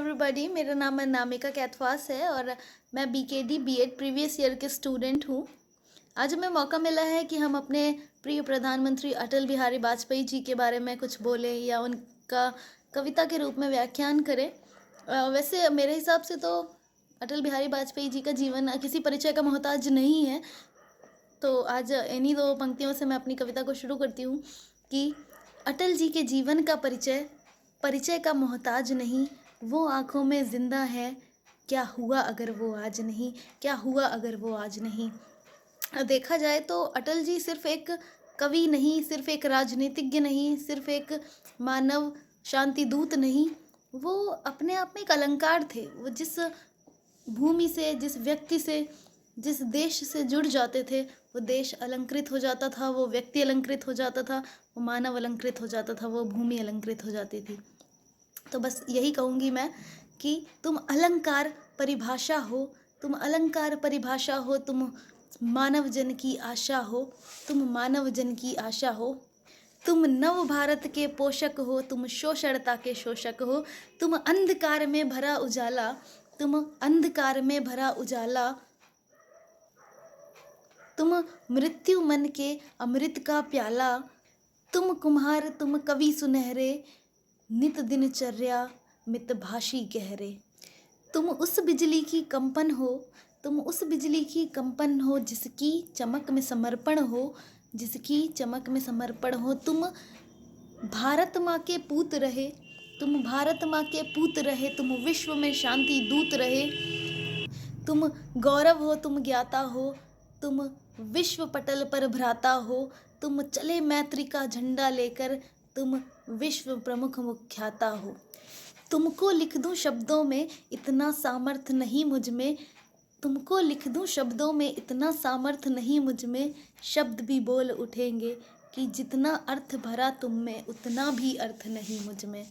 Everybody, मेरा नाम अनामिका कैथवास है और मैं बीकेडी बीएड प्रीवियस ईयर के स्टूडेंट हूँ। आज हमें मौका मिला है कि हम अपने प्रिय प्रधानमंत्री अटल बिहारी वाजपेयी जी के बारे में कुछ बोलें या उनका कविता के रूप में व्याख्यान करें। वैसे मेरे हिसाब से तो अटल बिहारी वाजपेयी जी का जीवन किसी परिचय का मोहताज नहीं है। तो आज इन्हीं दो पंक्तियों से मैं अपनी कविता को शुरू करती हूँ कि अटल जी के जीवन का परिचय का मोहताज नहीं, वो आँखों में जिंदा है, क्या हुआ अगर वो आज नहीं, क्या हुआ अगर वो आज नहीं। देखा जाए तो अटल जी सिर्फ एक कवि नहीं, सिर्फ एक राजनीतिज्ञ नहीं, सिर्फ एक मानव शांति दूत नहीं, वो अपने आप में एक अलंकार थे। वो जिस भूमि से, जिस व्यक्ति से, जिस देश से जुड़ जाते थे, वो देश अलंकृत हो जाता था, वो व्यक्ति अलंकृत हो जाता था, वो मानव अलंकृत हो जाता था, वो भूमि अलंकृत हो जाती थी। तो बस यही कहूँगी मैं कि तुम अलंकार परिभाषा हो, तुम अलंकार परिभाषा हो, तुम मानव जन की आशा हो, तुम मानव जन की आशा हो, तुम नव भारत के पोषक हो, तुम शोषणता के शोषक हो, तुम अंधकार में भरा उजाला, तुम अंधकार में भरा उजाला, तुम मृत्यु मन के अमृत का प्याला, तुम कुम्हार तुम कवि सुनहरे, नित दिनचर्या मितभाषी गहरे। तुम उस बिजली की कंपन हो, तुम उस बिजली की कंपन हो जिसकी चमक में समर्पण हो, जिसकी चमक में समर्पण हो। तुम भारत माँ के पूत रहे, तुम भारत माँ के पूत रहे, तुम विश्व में शांति दूत रहे। तुम गौरव हो, तुम ज्ञाता हो, तुम विश्व पटल पर भ्राता हो, तुम चले मैत्री का झंडा लेकर, तुम विश्व प्रमुख मुख्याता हो। तुमको लिख दूं शब्दों में इतना सामर्थ्य नहीं मुझ में, तुमको लिख दूं शब्दों में इतना सामर्थ्य नहीं मुझ में, शब्द भी बोल उठेंगे कि जितना अर्थ भरा तुम में उतना भी अर्थ नहीं मुझ में।